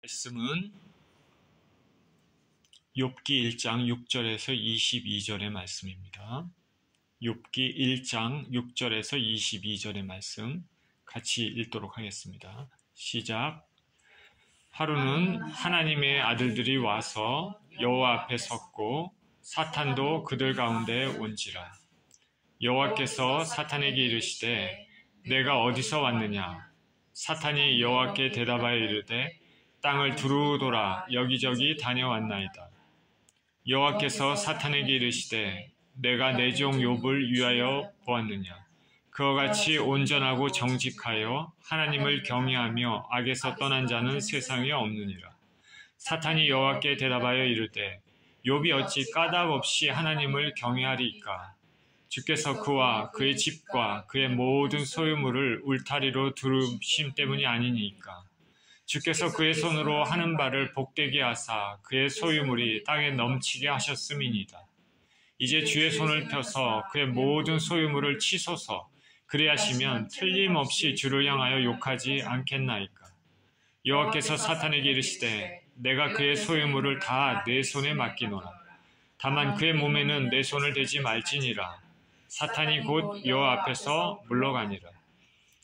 말씀은 욥기 1장 6절에서 22절의 말씀입니다. 욥기 1장 6절에서 22절의 말씀 같이 읽도록 하겠습니다. 시작. 하루는 하나님의 아들들이 와서 여호와 앞에 섰고 사탄도 그들 가운데 온지라. 여호와께서 사탄에게 이르시되 내가 어디서 왔느냐? 사탄이 여호와께 대답하여 이르되 땅을 두루 돌아 여기저기 다녀왔나이다. 여호와께서 사탄에게 이르시되 내가 내 종 욥을 위하여 보았느냐? 그와 같이 온전하고 정직하여 하나님을 경외하며 악에서 떠난 자는 세상에 없느니라. 사탄이 여호와께 대답하여 이르되 욥이 어찌 까닭 없이 하나님을 경외하리이까? 주께서 그와 그의 집과 그의 모든 소유물을 울타리로 두르심 때문이 아니니까. 주께서 그의 손으로 하는 바를 복되게 하사 그의 소유물이 땅에 넘치게 하셨음이니이다. 이제 주의 손을 펴서 그의 모든 소유물을 치소서. 그리하시면 틀림없이 주를 향하여 욕하지 않겠나이까. 여호와께서 사탄에게 이르시되 내가 그의 소유물을 다 내 손에 맡기노라. 다만 그의 몸에는 내 손을 대지 말지니라. 사탄이 곧 여호와 앞에서 물러가니라.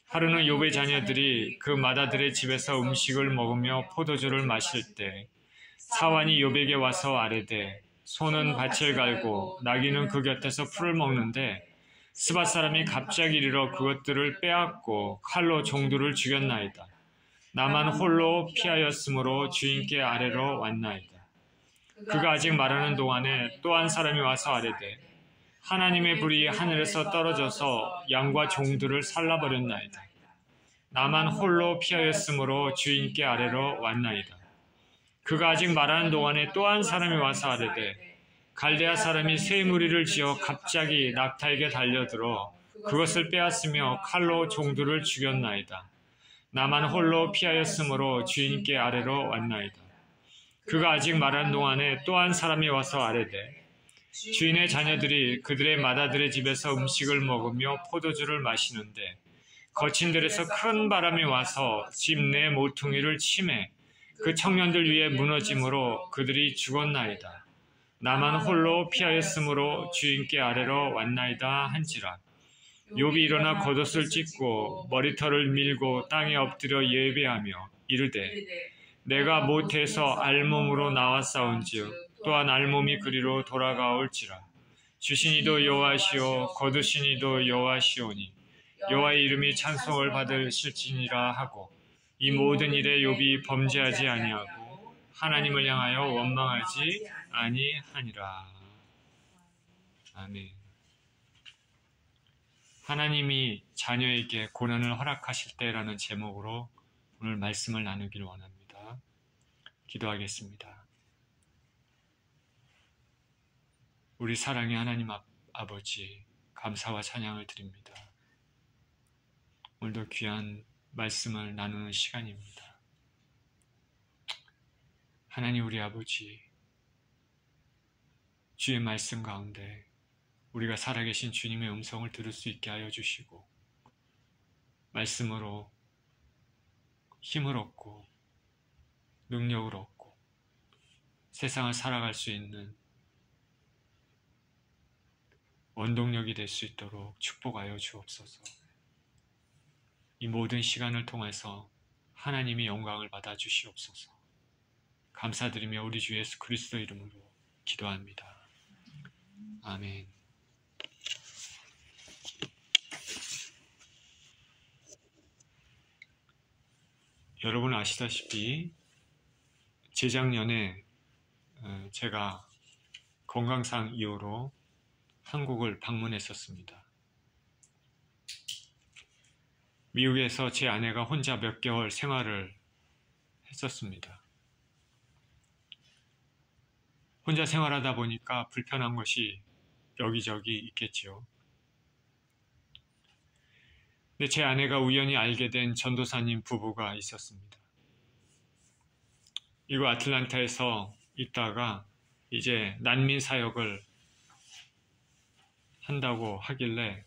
하루는 욥의 자녀들이 그 맏아들의 집에서 음식을 먹으며 포도주를 마실 때 사환이 욥에게 와서 아뢰되 소는 밭을 갈고 나귀는 그 곁에서 풀을 먹는데 스밧 사람이 갑자기 이르러 그것들을 빼앗고 칼로 종들을 죽였나이다. 나만 홀로 피하였으므로 주인께 아뢰러 왔나이다. 그가 아직 말하는 동안에 또 한 사람이 와서 아뢰되 하나님의 불이 하늘에서 떨어져서 양과 종들을 살라버렸나이다. 나만 홀로 피하였으므로 주인께 아뢰러 왔나이다. 그가 아직 말하는 동안에 또 한 사람이 와서 아뢰되 갈대아 사람이 새 무리를 지어 갑자기 낙타에게 달려들어 그것을 빼앗으며 칼로 종들을 죽였나이다. 나만 홀로 피하였으므로 주인께 아뢰러 왔나이다. 그가 아직 말하는 동안에 또 한 사람이 와서 아뢰되 주인의 자녀들이 그들의 맏아들의 집에서 음식을 먹으며 포도주를 마시는데 거친 들에서 큰 바람이 와서 집 내 모퉁이를 치매 그 청년들 위에 무너짐으로 그들이 죽었나이다. 나만 홀로 피하였으므로 주인께 아뢰러 왔나이다 한지라. 욥이 일어나 겉옷을 찢고 머리털을 밀고 땅에 엎드려 예배하며 이르되 내가 모태에서 알몸으로 나왔사온즉 또한 알몸이 그리로 돌아가올지라. 주신 이도 여호와시오 거두신 이도 여호와시오니 여호와의 이름이 찬송을 받으실지니라 하고 이 모든 일에 욥이 범죄하지 아니하고 하나님을 향하여 원망하지 아니하니라. 아멘. 하나님이 자녀에게 고난을 허락하실 때라는 제목으로 오늘 말씀을 나누기를 원합니다. 기도하겠습니다. 우리 사랑의 하나님 아버지, 감사와 찬양을 드립니다. 오늘도 귀한 말씀을 나누는 시간입니다. 하나님 우리 아버지, 주의 말씀 가운데 우리가 살아계신 주님의 음성을 들을 수 있게 하여 주시고 말씀으로 힘을 얻고 능력을 얻고 세상을 살아갈 수 있는 원동력이 될 수 있도록 축복하여 주옵소서. 이 모든 시간을 통해서 하나님이 영광을 받아 주시옵소서. 감사드리며 우리 주 예수 그리스도 이름으로 기도합니다. 아멘. 여러분 아시다시피 재작년에 제가 건강상 이유로 한국을 방문했었습니다. 미국에서 제 아내가 혼자 몇 개월 생활을 했었습니다. 혼자 생활하다 보니까 불편한 것이 여기저기 있겠지요. 근데 제 아내가 우연히 알게 된 전도사님 부부가 있었습니다. 이거 아틀란타에서 있다가 이제 난민 사역을 한다고 하길래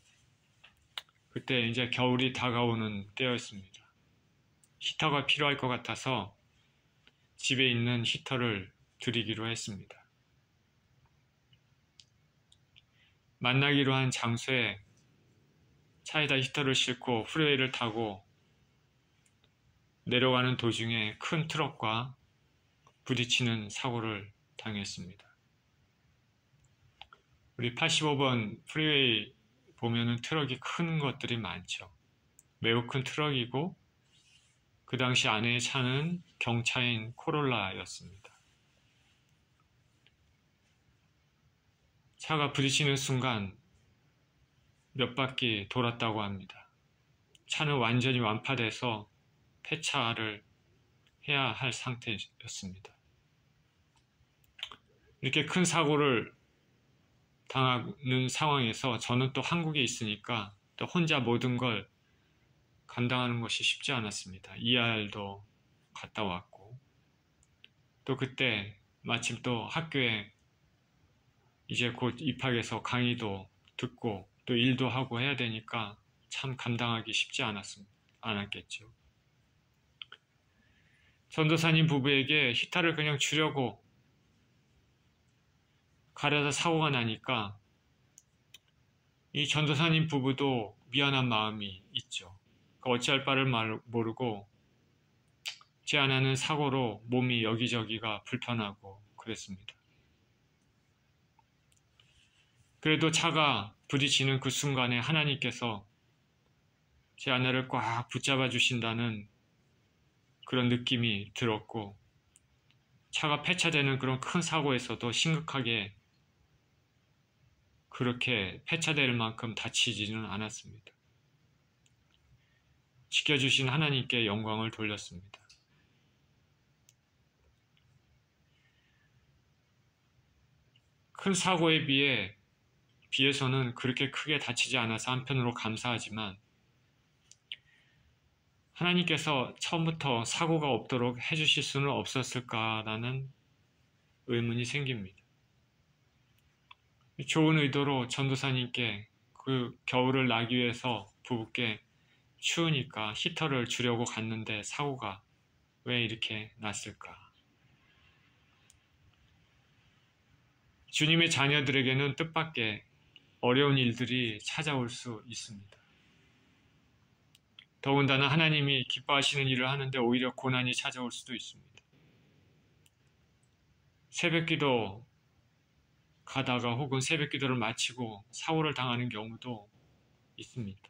그때 이제 겨울이 다가오는 때였습니다. 히터가 필요할 것 같아서 집에 있는 히터를 드리기로 했습니다. 만나기로 한 장소에 차에다 히터를 싣고 프리웨이를 타고 내려가는 도중에 큰 트럭과 부딪히는 사고를 당했습니다. 우리 85번 프리웨이 보면은 트럭이 큰 것들이 많죠. 매우 큰 트럭이고 그 당시 안에 차는 경차인 코롤라였습니다. 차가 부딪히는 순간 몇 바퀴 돌았다고 합니다. 차는 완전히 완파돼서 폐차를 해야 할 상태였습니다. 이렇게 큰 사고를 당하는 상황에서 저는 또 한국에 있으니까 또 혼자 모든 걸 감당하는 것이 쉽지 않았습니다. ER도 갔다 왔고 또 그때 마침 또 학교에 이제 곧 입학해서 강의도 듣고 또 일도 하고 해야 되니까 참 감당하기 쉽지 않았겠죠. 전도사님 부부에게 히터를 그냥 주려고 가려다 사고가 나니까 이 전도사님 부부도 미안한 마음이 있죠. 어찌할 바를 모르고 제 하나는 사고로 몸이 여기저기가 불편하고 그랬습니다. 그래도 차가 부딪히는 그 순간에 하나님께서 제 하나를 꽉 붙잡아 주신다는 그런 느낌이 들었고 차가 폐차되는 그런 큰 사고에서도 심각하게 그렇게 폐차될 만큼 다치지는 않았습니다. 지켜주신 하나님께 영광을 돌렸습니다. 큰 사고에 비해서는 그렇게 크게 다치지 않아서 한편으로 감사하지만 하나님께서 처음부터 사고가 없도록 해주실 수는 없었을까라는 의문이 생깁니다. 좋은 의도로 전도사님께 그 겨울을 나기 위해서 부부께 추우니까 히터를 주려고 갔는데 사고가 왜 이렇게 났을까? 주님의 자녀들에게는 뜻밖의 어려운 일들이 찾아올 수 있습니다. 더군다나 하나님이 기뻐하시는 일을 하는데 오히려 고난이 찾아올 수도 있습니다. 새벽기도 가다가 혹은 새벽기도를 마치고 사고를 당하는 경우도 있습니다.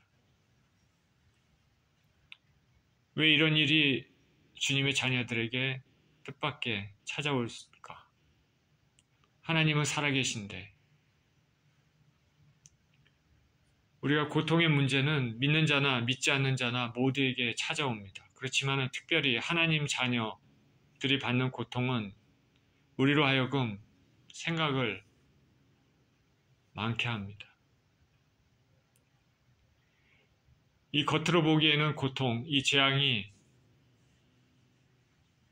왜 이런 일이 주님의 자녀들에게 뜻밖의 찾아올까? 하나님은 살아계신데 우리가 고통의 문제는 믿는 자나 믿지 않는 자나 모두에게 찾아옵니다. 그렇지만 특별히 하나님 자녀들이 받는 고통은 우리로 하여금 생각을 많게 합니다. 이 겉으로 보기에는 고통, 이 재앙이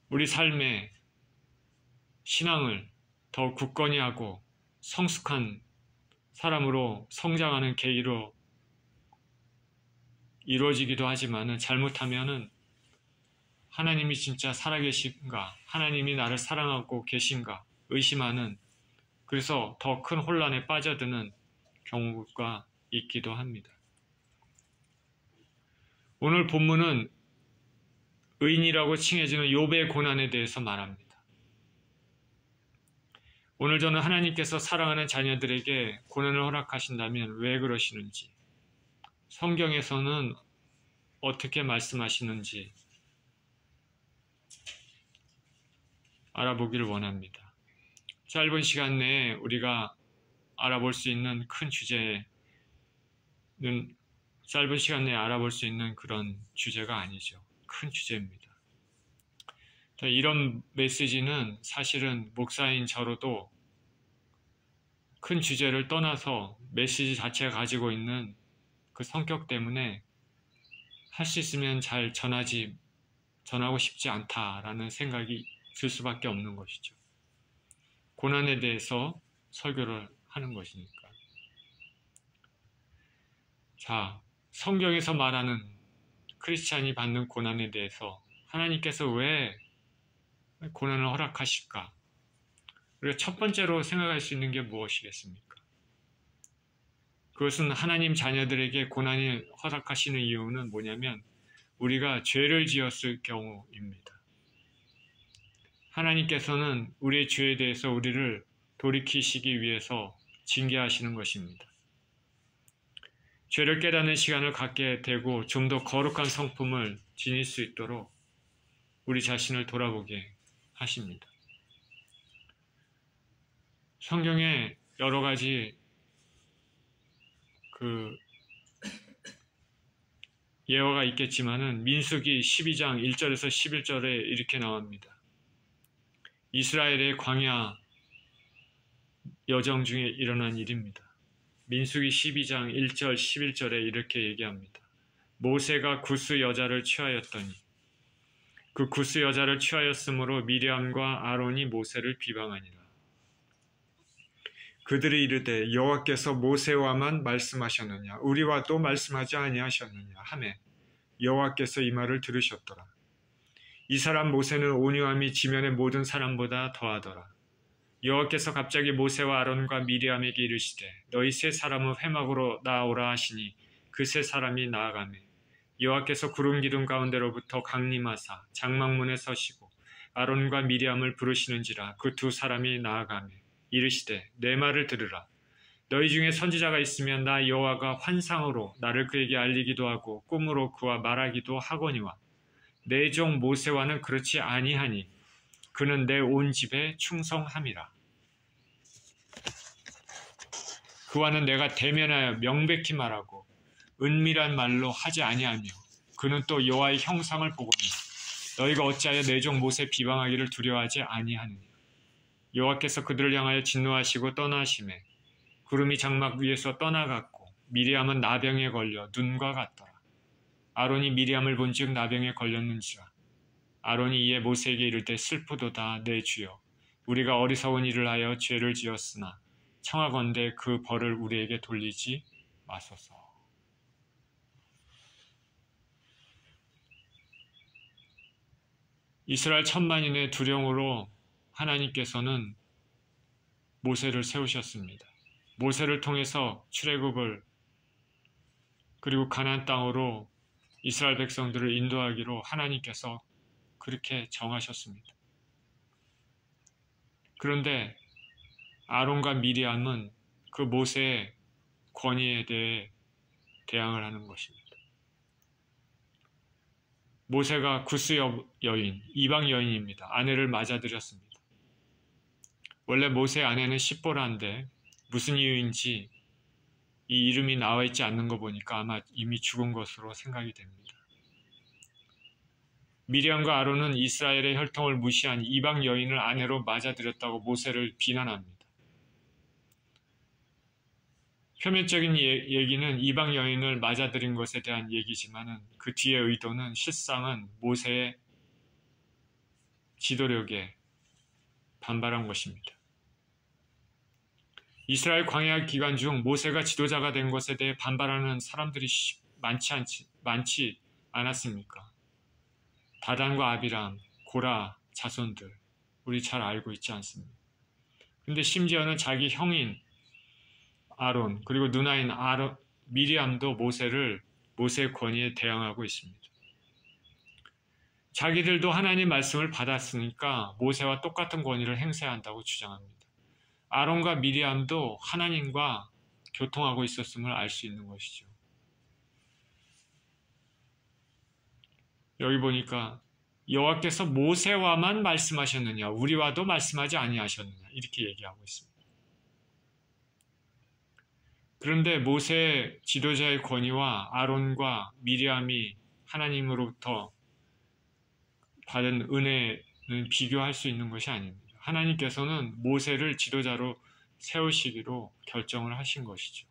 우리 삶의 신앙을 더 굳건히 하고 성숙한 사람으로 성장하는 계기로 이루어지기도 하지만 잘못하면은 하나님이 진짜 살아계신가, 하나님이 나를 사랑하고 계신가 의심하는 그래서 더 큰 혼란에 빠져드는 경우가 있기도 합니다. 오늘 본문은 의인이라고 칭해지는 욥의 고난에 대해서 말합니다. 오늘 저는 하나님께서 사랑하는 자녀들에게 고난을 허락하신다면 왜 그러시는지, 성경에서는 어떻게 말씀하시는지 알아보기를 원합니다. 짧은 시간 내에 우리가 알아볼 수 있는 큰 주제는 짧은 시간 내에 알아볼 수 있는 그런 주제가 아니죠. 큰 주제입니다. 이런 메시지는 사실은 목사인 저로도 큰 주제를 떠나서 메시지 자체가 가지고 있는 그 성격 때문에 할 수 있으면 잘 전하고 싶지 않다라는 생각이 들 수밖에 없는 것이죠. 고난에 대해서 설교를 하는 것이니까. 자, 성경에서 말하는 크리스찬이 받는 고난에 대해서 하나님께서 왜 고난을 허락하실까? 우리가 첫 번째로 생각할 수 있는 게 무엇이겠습니까? 그것은 하나님 자녀들에게 고난을 허락하시는 이유는 뭐냐면 우리가 죄를 지었을 경우입니다. 하나님께서는 우리의 죄에 대해서 우리를 돌이키시기 위해서 징계하시는 것입니다. 죄를 깨닫는 시간을 갖게 되고 좀 더 거룩한 성품을 지닐 수 있도록 우리 자신을 돌아보게 하십니다. 성경에 여러 가지 예화가 있겠지만은 민수기 12장 1절에서 11절에 이렇게 나옵니다. 이스라엘의 광야 여정 중에 일어난 일입니다. 민수기 12장 1절 11절에 이렇게 얘기합니다. 모세가 구스 여자를 취하였더니 그 구스 여자를 취하였으므로 미리암과 아론이 모세를 비방하니라. 그들이 이르되 여호와께서 모세와만 말씀하셨느냐 우리와도 말씀하지 아니하셨느냐 하매 여호와께서 이 말을 들으셨더라. 이 사람 모세는 온유함이 지면의 모든 사람보다 더하더라. 여호와께서 갑자기 모세와 아론과 미리암에게 이르시되 너희 세 사람은 회막으로 나아오라 하시니 그 세 사람이 나아가매 여호와께서 구름 기둥 가운데로부터 강림하사 장막문에 서시고 아론과 미리암을 부르시는지라 그 두 사람이 나아가매 이르시되 내 말을 들으라. 너희 중에 선지자가 있으면 나 여호와가 환상으로 나를 그에게 알리기도 하고 꿈으로 그와 말하기도 하거니와 내 종 모세와는 그렇지 아니하니 그는 내 온 집에 충성함이라. 그와는 내가 대면하여 명백히 말하고 은밀한 말로 하지 아니하며 그는 또 여호와의 형상을 보거니 너희가 어찌하여 내 종 모세 비방하기를 두려워하지 아니하느냐. 여호와께서 그들을 향하여 진노하시고 떠나시매 구름이 장막 위에서 떠나갔고 미리암은 나병에 걸려 눈과 같더라. 아론이 미리암을 본즉 나병에 걸렸는지라. 아론이 이에 모세에게 이르되 슬프도다 내 주여 우리가 어리석은 일을 하여 죄를 지었으나 청하건대 그 벌을 우리에게 돌리지 마소서. 이스라엘 천만인의 두령으로 하나님께서는 모세를 세우셨습니다. 모세를 통해서 출애굽을 그리고 가나안 땅으로 이스라엘 백성들을 인도하기로 하나님께서 그렇게 정하셨습니다. 그런데 아론과 미리암은 그 모세의 권위에 대해 대항을 하는 것입니다. 모세가 구스 여인, 이방 여인입니다. 아내를 맞아들였습니다. 원래 모세의 아내는 십보라인데 무슨 이유인지 이 이름이 나와 있지 않는 거 보니까 아마 이미 죽은 것으로 생각이 됩니다. 미리암과 아론은 이스라엘의 혈통을 무시한 이방 여인을 아내로 맞아들였다고 모세를 비난합니다. 표면적인 얘기는 이방 여인을 맞아들인 것에 대한 얘기지만은 그 뒤의 의도는 실상은 모세의 지도력에 반발한 것입니다. 이스라엘 광야 기간 중 모세가 지도자가 된 것에 대해 반발하는 사람들이 많지 않았습니까? 다단과 아비람, 고라 자손들 우리 잘 알고 있지 않습니까? 근데 심지어는 자기 형인 아론 그리고 누나인 미리암도 모세의 권위에 대항하고 있습니다. 자기들도 하나님 말씀을 받았으니까 모세와 똑같은 권위를 행사해야 한다고 주장합니다. 아론과 미리암도 하나님과 교통하고 있었음을 알 수 있는 것이죠. 여기 보니까 여호와께서 모세와만 말씀하셨느냐 우리와도 말씀하지 아니하셨느냐 이렇게 얘기하고 있습니다. 그런데 모세의 지도자의 권위와 아론과 미리암이 하나님으로부터 받은 은혜는 비교할 수 있는 것이 아닙니다. 하나님께서는 모세를 지도자로 세우시기로 결정을 하신 것이죠.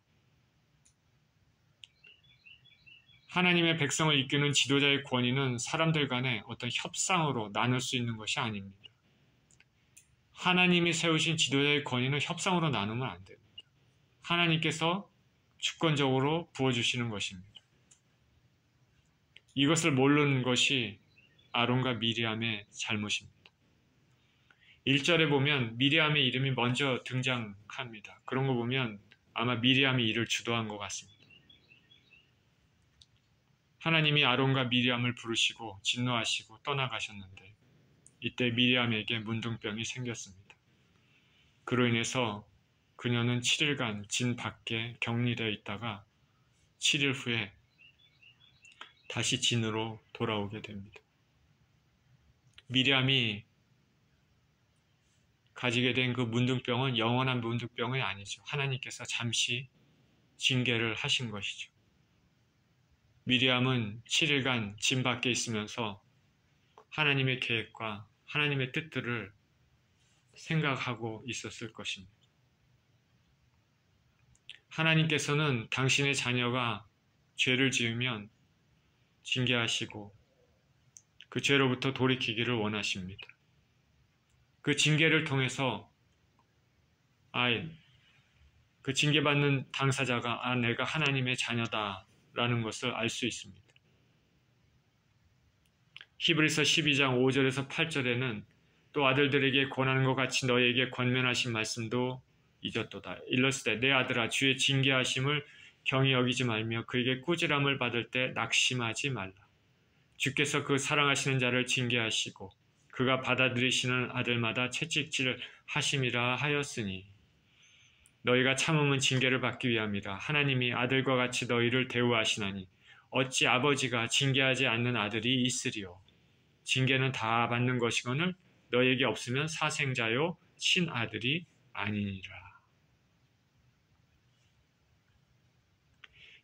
하나님의 백성을 이끄는 지도자의 권위는 사람들 간의 어떤 협상으로 나눌 수 있는 것이 아닙니다. 하나님이 세우신 지도자의 권위는 협상으로 나누면 안 됩니다. 하나님께서 주권적으로 부어주시는 것입니다. 이것을 모르는 것이 아론과 미리암의 잘못입니다. 1절에 보면 미리암의 이름이 먼저 등장합니다. 그런 거 보면 아마 미리암이 이를 주도한 것 같습니다. 하나님이 아론과 미리암을 부르시고 진노하시고 떠나가셨는데 이때 미리암에게 문둥병이 생겼습니다. 그로 인해서 그녀는 7일간 진 밖에 격리되어 있다가 7일 후에 다시 진으로 돌아오게 됩니다. 미리암이 가지게 된 그 문둥병은 영원한 문둥병이 아니죠. 하나님께서 잠시 징계를 하신 것이죠. 미리암은 7일간 진 밖에 있으면서 하나님의 계획과 하나님의 뜻들을 생각하고 있었을 것입니다. 하나님께서는 당신의 자녀가 죄를 지으면 징계하시고 그 죄로부터 돌이키기를 원하십니다. 그 징계를 통해서 그 징계받는 당사자가 내가 하나님의 자녀다라는 것을 알 수 있습니다. 히브리서 12장 5절에서 8절에는 또 아들들에게 권하는 것 같이 너에게 권면하신 말씀도 잊었도다. 일러스되 내 아들아 주의 징계하심을 경히 여기지 말며 그에게 꾸지람을 받을 때 낙심하지 말라. 주께서 그 사랑하시는 자를 징계하시고 그가 받아들이시는 아들마다 채찍질 하심이라 하였으니 너희가 참음은 징계를 받기 위함이라. 하나님이 아들과 같이 너희를 대우하시나니 어찌 아버지가 징계하지 않는 아들이 있으리요. 징계는 다 받는 것이거늘 너희에게 없으면 사생자요 친아들이 아니니라.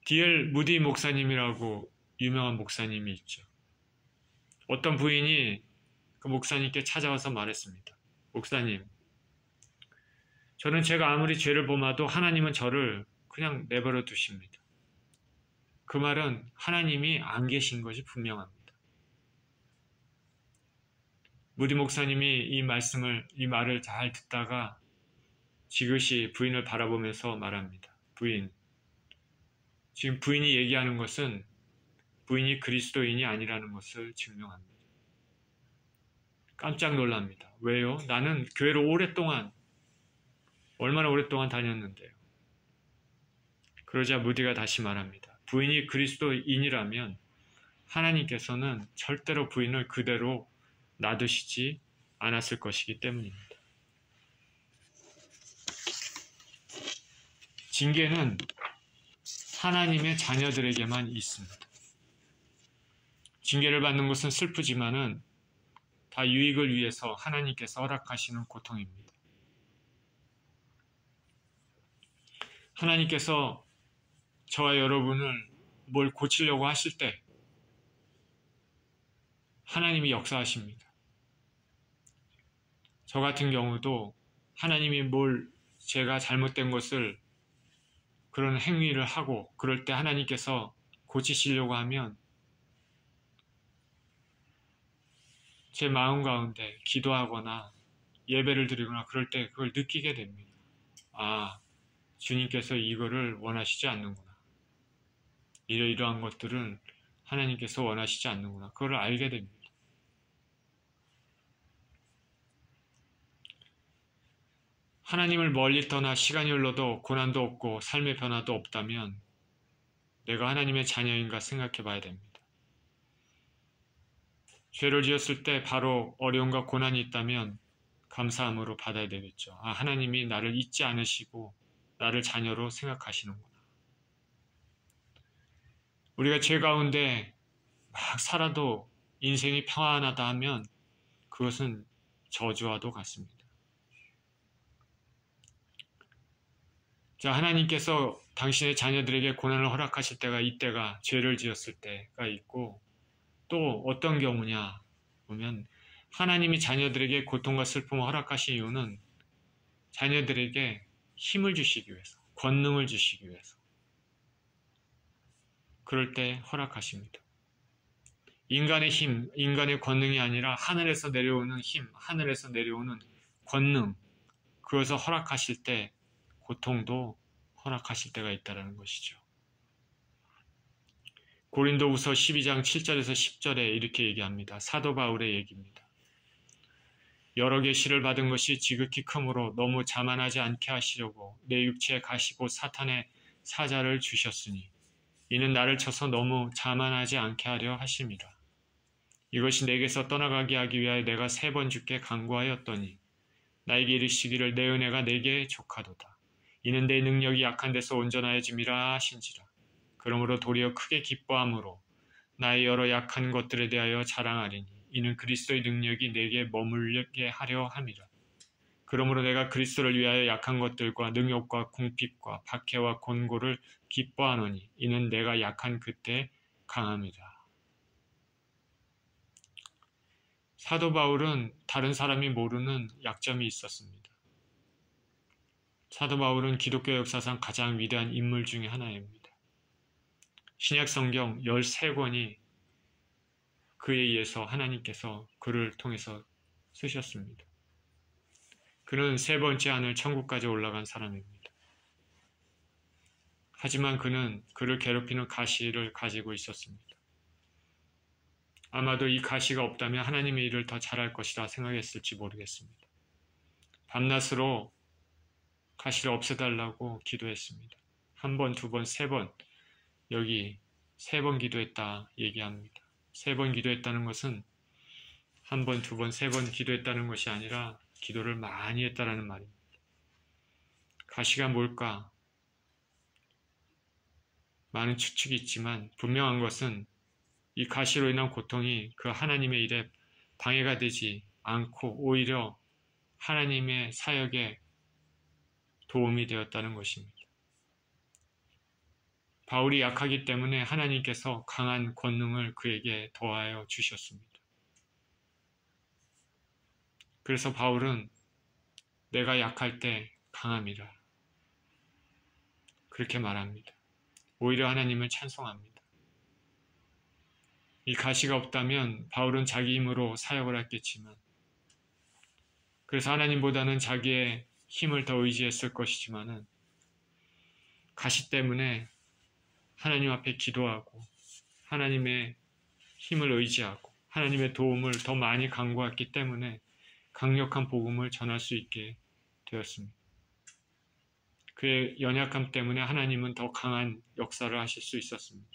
D.L. 무디 목사님이라고 유명한 목사님이 있죠. 어떤 부인이 그 목사님께 찾아와서 말했습니다. 목사님, 저는 제가 아무리 죄를 범하도 하나님은 저를 그냥 내버려 두십니다. 그 말은 하나님이 안 계신 것이 분명합니다. 무디 목사님이 이 말을 잘 듣다가 지그시 부인을 바라보면서 말합니다. 부인, 지금 부인이 얘기하는 것은 부인이 그리스도인이 아니라는 것을 증명합니다. 깜짝 놀랍니다. 왜요? 나는 교회를 얼마나 오랫동안 다녔는데요. 그러자 무디가 다시 말합니다. 부인이 그리스도인이라면 하나님께서는 절대로 부인을 그대로 놔두시지 않았을 것이기 때문입니다. 징계는 하나님의 자녀들에게만 있습니다. 징계를 받는 것은 슬프지만은 다 유익을 위해서 하나님께서 허락하시는 고통입니다. 하나님께서 저와 여러분을 뭘 고치려고 하실 때 하나님이 역사하십니다. 저 같은 경우도 하나님이 제가 잘못된 것을 그런 행위를 하고 그럴 때 하나님께서 고치시려고 하면 제 마음 가운데 기도하거나 예배를 드리거나 그럴 때 그걸 느끼게 됩니다. 주님께서 이거를 원하시지 않는구나. 이러한 것들은 하나님께서 원하시지 않는구나. 그걸 알게 됩니다. 하나님을 멀리 떠나 시간이 흘러도 고난도 없고 삶의 변화도 없다면 내가 하나님의 자녀인가 생각해 봐야 됩니다. 죄를 지었을 때 바로 어려움과 고난이 있다면 감사함으로 받아야 되겠죠. 하나님이 나를 잊지 않으시고 나를 자녀로 생각하시는구나. 우리가 죄 가운데 막 살아도 인생이 평안하다 하면 그것은 저주와도 같습니다. 자, 하나님께서 당신의 자녀들에게 고난을 허락하실 때가 이때가 죄를 지었을 때가 있고 또 어떤 경우냐 보면 하나님이 자녀들에게 고통과 슬픔을 허락하신 이유는 자녀들에게 힘을 주시기 위해서, 권능을 주시기 위해서 그럴 때 허락하십니다. 인간의 힘, 인간의 권능이 아니라 하늘에서 내려오는 힘, 하늘에서 내려오는 권능 그것을 허락하실 때 고통도 허락하실 때가 있다는 것이죠. 고린도후서 12장 7절에서 10절에 이렇게 얘기합니다. 사도 바울의 얘기입니다. 여러 개 시를 받은 것이 지극히 크므로 너무 자만하지 않게 하시려고 내 육체에 가시고 사탄의 사자를 주셨으니 이는 나를 쳐서 너무 자만하지 않게 하려 하심이라. 이것이 내게서 떠나가게 하기 위하여 내가 3번 주께 간구하였더니 나에게 이르시기를 내 은혜가 내게 족하도다. 이는 내 능력이 약한 데서 온전하여짐이라 하신지라. 그러므로 도리어 크게 기뻐함으로 나의 여러 약한 것들에 대하여 자랑하리니 이는 그리스도의 능력이 내게 머물게 하려 함이라. 그러므로 내가 그리스도를 위하여 약한 것들과 능욕과 궁핍과 박해와 곤고를 기뻐하노니 이는 내가 약한 그때 강함이라. 사도 바울은 다른 사람이 모르는 약점이 있었습니다. 사도 바울은 기독교 역사상 가장 위대한 인물 중에 하나입니다. 신약 성경 13권이 그에 의해서 하나님께서 그를 통해서 쓰셨습니다. 그는 3번째 하늘 천국까지 올라간 사람입니다. 하지만 그는 그를 괴롭히는 가시를 가지고 있었습니다. 아마도 이 가시가 없다면 하나님의 일을 더 잘할 것이라 생각했을지 모르겠습니다. 밤낮으로 가시를 없애달라고 기도했습니다. 1번, 2번, 3번, 여기 3번 기도했다 얘기합니다. 3번 기도했다는 것은 1번, 2번, 3번 기도했다는 것이 아니라 기도를 많이 했다라는 말입니다. 가시가 뭘까? 많은 추측이 있지만 분명한 것은 이 가시로 인한 고통이 그 하나님의 일에 방해가 되지 않고 오히려 하나님의 사역에 도움이 되었다는 것입니다. 바울이 약하기 때문에 하나님께서 강한 권능을 그에게 더하여 주셨습니다. 그래서 바울은 내가 약할 때 강함이라 그렇게 말합니다. 오히려 하나님을 찬송합니다. 이 가시가 없다면 바울은 자기 힘으로 사역을 했겠지만 그래서 하나님보다는 자기의 힘을 더 의지했을 것이지만은 가시 때문에 하나님 앞에 기도하고 하나님의 힘을 의지하고 하나님의 도움을 더 많이 간구했기 때문에 강력한 복음을 전할 수 있게 되었습니다. 그의 연약함 때문에 하나님은 더 강한 역사를 하실 수 있었습니다.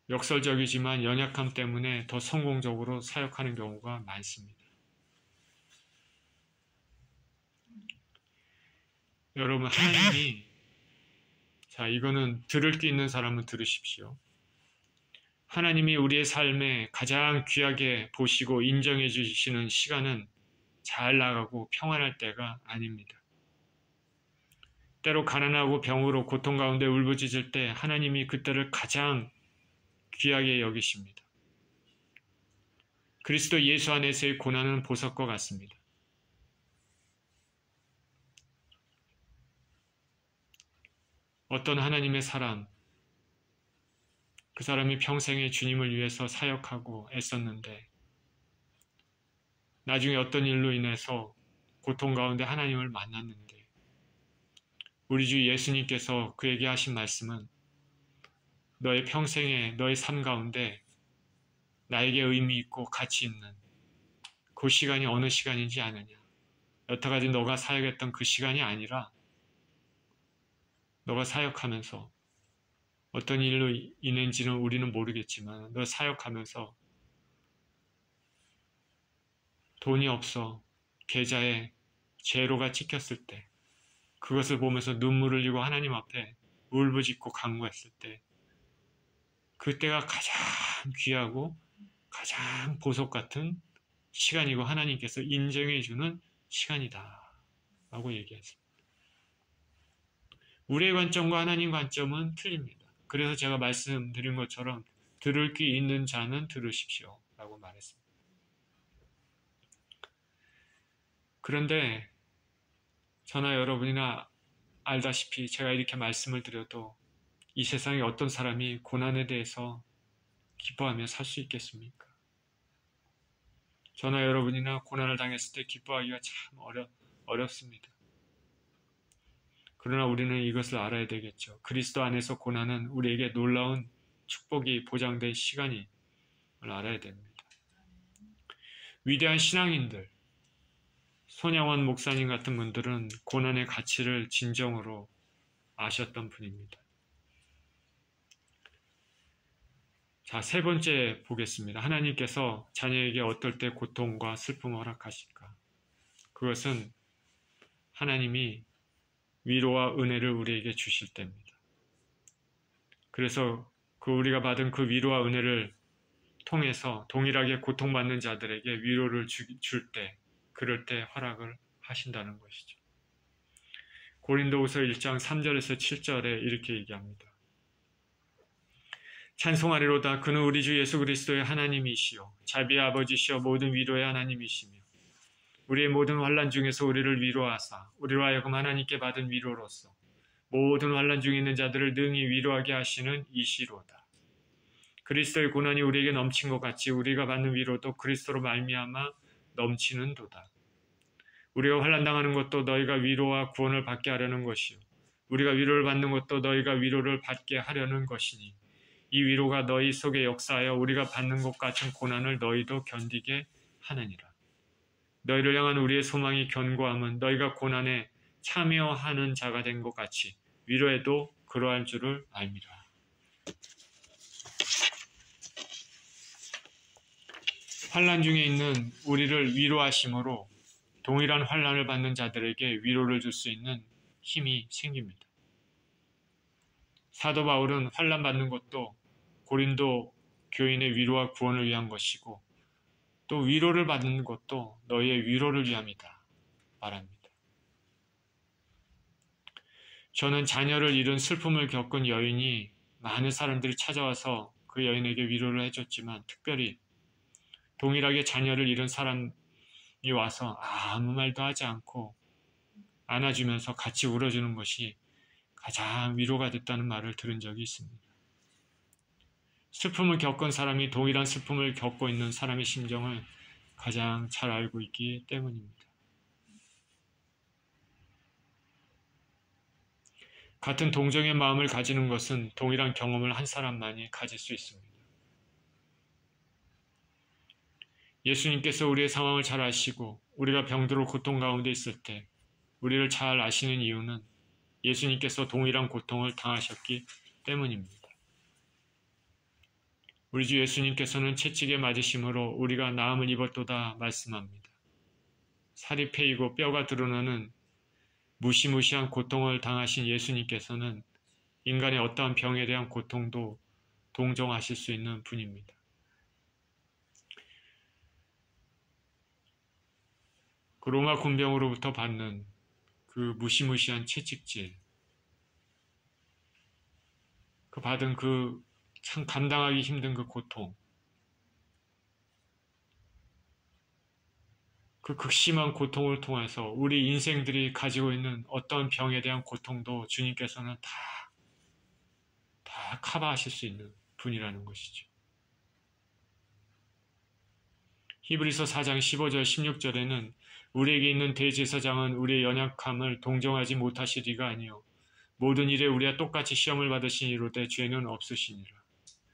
역설적이지만 연약함 때문에 더 성공적으로 사역하는 경우가 많습니다. 여러분, 하나님이 이거는 들을 게 있는 사람은 들으십시오. 하나님이 우리의 삶에 가장 귀하게 보시고 인정해 주시는 시간은 잘 나가고 평안할 때가 아닙니다. 때로 가난하고 병으로 고통 가운데 울부짖을 때 하나님이 그때를 가장 귀하게 여기십니다. 그리스도 예수 안에서의 고난은 보석과 같습니다. 어떤 하나님의 사람, 그 사람이 평생에 주님을 위해서 사역하고 애썼는데 나중에 어떤 일로 인해서 고통 가운데 하나님을 만났는데 우리 주 예수님께서 그에게 하신 말씀은 너의 평생에 너의 삶 가운데 나에게 의미 있고 가치 있는 그 시간이 어느 시간인지 아느냐. 여태까지 너가 사역했던 그 시간이 아니라 너가 사역하면서 어떤 일로 인한지는 우리는 모르겠지만 너 사역하면서 돈이 없어 계좌에 제로가 찍혔을 때 그것을 보면서 눈물을 흘리고 하나님 앞에 울부짖고 간구했을 때 그때가 가장 귀하고 가장 보석 같은 시간이고 하나님께서 인정해 주는 시간이다 라고 얘기했습니다. 우리의 관점과 하나님 관점은 틀립니다. 그래서 제가 말씀드린 것처럼 들을 귀 있는 자는 들으십시오 라고 말했습니다. 그런데 저나 여러분이나 알다시피 제가 이렇게 말씀을 드려도 이 세상에 어떤 사람이 고난에 대해서 기뻐하며 살 수 있겠습니까? 저나 여러분이나 고난을 당했을 때 기뻐하기가 참 어렵습니다. 그러나 우리는 이것을 알아야 되겠죠. 그리스도 안에서 고난은 우리에게 놀라운 축복이 보장된 시간임을 알아야 됩니다. 위대한 신앙인들, 손양원 목사님 같은 분들은 고난의 가치를 진정으로 아셨던 분입니다. 자, 세 번째 보겠습니다. 하나님께서 자녀에게 어떨 때 고통과 슬픔을 허락하실까? 그것은 하나님이 위로와 은혜를 우리에게 주실 때입니다. 그래서 우리가 받은 그 위로와 은혜를 통해서 동일하게 고통받는 자들에게 위로를 줄 때, 그럴 때 허락을 하신다는 것이죠. 고린도후서 1장 3절에서 7절에 이렇게 얘기합니다. 찬송하리로다. 그는 우리 주 예수 그리스도의 하나님이시요 자비의 아버지시여 모든 위로의 하나님이시며 우리의 모든 환난 중에서 우리를 위로하사 우리로 하여금 하나님께 받은 위로로서 모든 환난 중에 있는 자들을 능히 위로하게 하시는 이시로다. 그리스도의 고난이 우리에게 넘친 것 같이 우리가 받는 위로도 그리스도로 말미암아 넘치는도다. 우리가 환난당하는 것도 너희가 위로와 구원을 받게 하려는 것이요 우리가 위로를 받는 것도 너희가 위로를 받게 하려는 것이니 이 위로가 너희 속에 역사하여 우리가 받는 것 같은 고난을 너희도 견디게 하느니라. 너희를 향한 우리의 소망이 견고함은 너희가 고난에 참여하는 자가 된 것 같이 위로에도 그러할 줄을 알미라. 환난 중에 있는 우리를 위로하심으로 동일한 환난을 받는 자들에게 위로를 줄 수 있는 힘이 생깁니다. 사도 바울은 환난 받는 것도 고린도 교인의 위로와 구원을 위한 것이고 또 위로를 받는 것도 너희의 위로를 위함이다 말합니다. 저는 자녀를 잃은 슬픔을 겪은 여인이 많은 사람들이 찾아와서 그 여인에게 위로를 해줬지만 특별히 동일하게 자녀를 잃은 사람이 와서 아무 말도 하지 않고 안아주면서 같이 울어주는 것이 가장 위로가 됐다는 말을 들은 적이 있습니다. 슬픔을 겪은 사람이 동일한 슬픔을 겪고 있는 사람의 심정을 가장 잘 알고 있기 때문입니다. 같은 동정의 마음을 가지는 것은 동일한 경험을 한 사람만이 가질 수 있습니다. 예수님께서 우리의 상황을 잘 아시고 우리가 병들어 고통 가운데 있을 때 우리를 잘 아시는 이유는 예수님께서 동일한 고통을 당하셨기 때문입니다. 우리 주 예수님께서는 채찍에 맞으심으로 우리가 나음을 입었도다 말씀합니다. 살이 패이고 뼈가 드러나는 무시무시한 고통을 당하신 예수님께서는 인간의 어떠한 병에 대한 고통도 동정하실 수 있는 분입니다. 그 로마 군병으로부터 받는 그 무시무시한 채찍질, 그 받은 그 참 감당하기 힘든 그 고통, 그 극심한 고통을 통해서 우리 인생들이 가지고 있는 어떤 병에 대한 고통도 주님께서는 다 커버하실 수 있는 분이라는 것이죠. 히브리서 4장 15절 16절에는 우리에게 있는 대제사장은 우리의 연약함을 동정하지 못하시리가 아니요 모든 일에 우리와 똑같이 시험을 받으시니로되 죄는 없으시니라.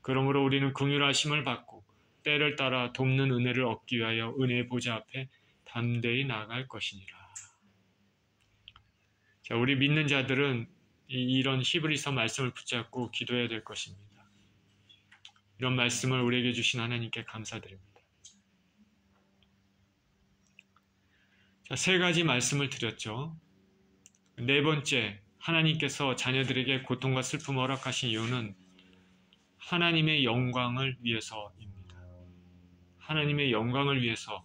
그러므로 우리는 긍휼하심을 받고 때를 따라 돕는 은혜를 얻기 위하여 은혜의 보좌 앞에 담대히 나아갈 것이니라. 자, 우리 믿는 자들은 이런 히브리서 말씀을 붙잡고 기도해야 될 것입니다. 이런 말씀을 우리에게 주신 하나님께 감사드립니다. 자, 세 가지 말씀을 드렸죠. 네 번째, 하나님께서 자녀들에게 고통과 슬픔을 허락하신 이유는 하나님의 영광을 위해서입니다. 하나님의 영광을 위해서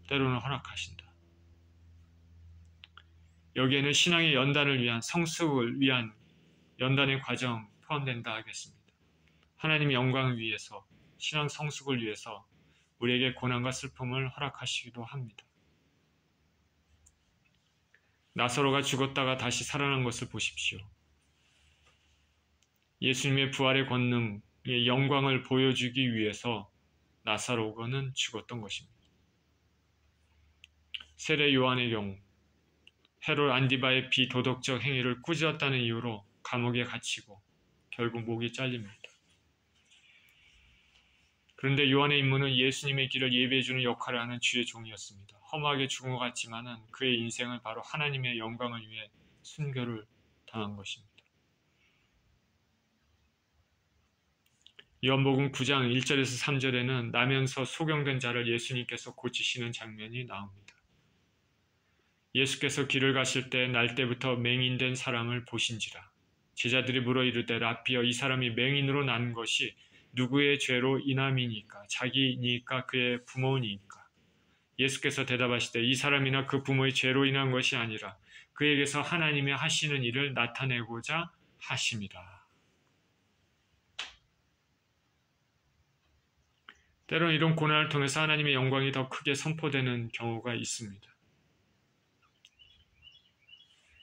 때로는 허락하신다. 여기에는 신앙의 연단을 위한 성숙을 위한 연단의 과정 포함된다 하겠습니다. 하나님의 영광을 위해서 신앙 성숙을 위해서 우리에게 고난과 슬픔을 허락하시기도 합니다. 나사로가 죽었다가 다시 살아난 것을 보십시오. 예수님의 부활의 권능의 영광을 보여주기 위해서 나사로는 죽었던 것입니다. 세례 요한의 경우 헤롯 안디바의 비도덕적 행위를 꾸짖었다는 이유로 감옥에 갇히고 결국 목이 잘립니다. 그런데 요한의 임무는 예수님의 길을 예비해주는 역할을 하는 주의 종이었습니다. 허무하게 죽은 것 같지만은 그의 인생은 바로 하나님의 영광을 위해 순교를 당한 것입니다. 요한복음 9장 1절에서 3절에는 나면서 소경된 자를 예수님께서 고치시는 장면이 나옵니다. 예수께서 길을 가실 때 날때부터 맹인된 사람을 보신지라. 제자들이 물어 이르되 라삐여, 이 사람이 맹인으로 난 것이 누구의 죄로 인함이니까? 자기니까 그의 부모니까? 예수께서 대답하시되 이 사람이나 그 부모의 죄로 인한 것이 아니라 그에게서 하나님이 하시는 일을 나타내고자 하심이라. 때로는 이런 고난을 통해서 하나님의 영광이 더 크게 선포되는 경우가 있습니다.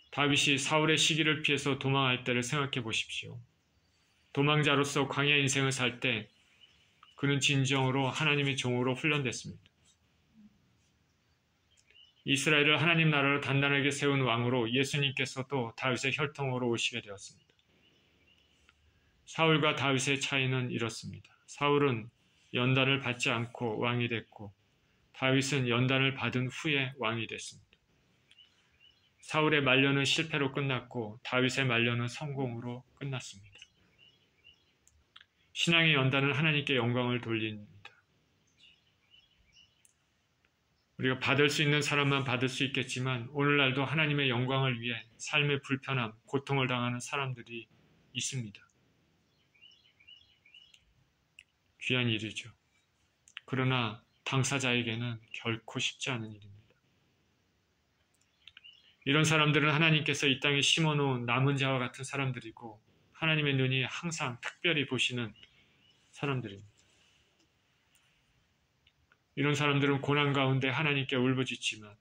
다윗이 사울의 시기를 피해서 도망할 때를 생각해 보십시오. 도망자로서 광야 인생을 살 때 그는 진정으로 하나님의 종으로 훈련됐습니다. 이스라엘을 하나님 나라로 단단하게 세운 왕으로 예수님께서도 다윗의 혈통으로 오시게 되었습니다. 사울과 다윗의 차이는 이렇습니다. 사울은 연단을 받지 않고 왕이 됐고 다윗은 연단을 받은 후에 왕이 됐습니다. 사울의 말년은 실패로 끝났고 다윗의 말년은 성공으로 끝났습니다. 신앙의 연단은 하나님께 영광을 돌립니다. 우리가 받을 수 있는 사람만 받을 수 있겠지만 오늘날도 하나님의 영광을 위해 삶의 불편함, 고통을 당하는 사람들이 있습니다. 귀한 일이죠. 그러나 당사자에게는 결코 쉽지 않은 일입니다. 이런 사람들은 하나님께서 이 땅에 심어놓은 남은 자와 같은 사람들이고 하나님의 눈이 항상 특별히 보시는 사람들입니다. 이런 사람들은 고난 가운데 하나님께 울부짖지만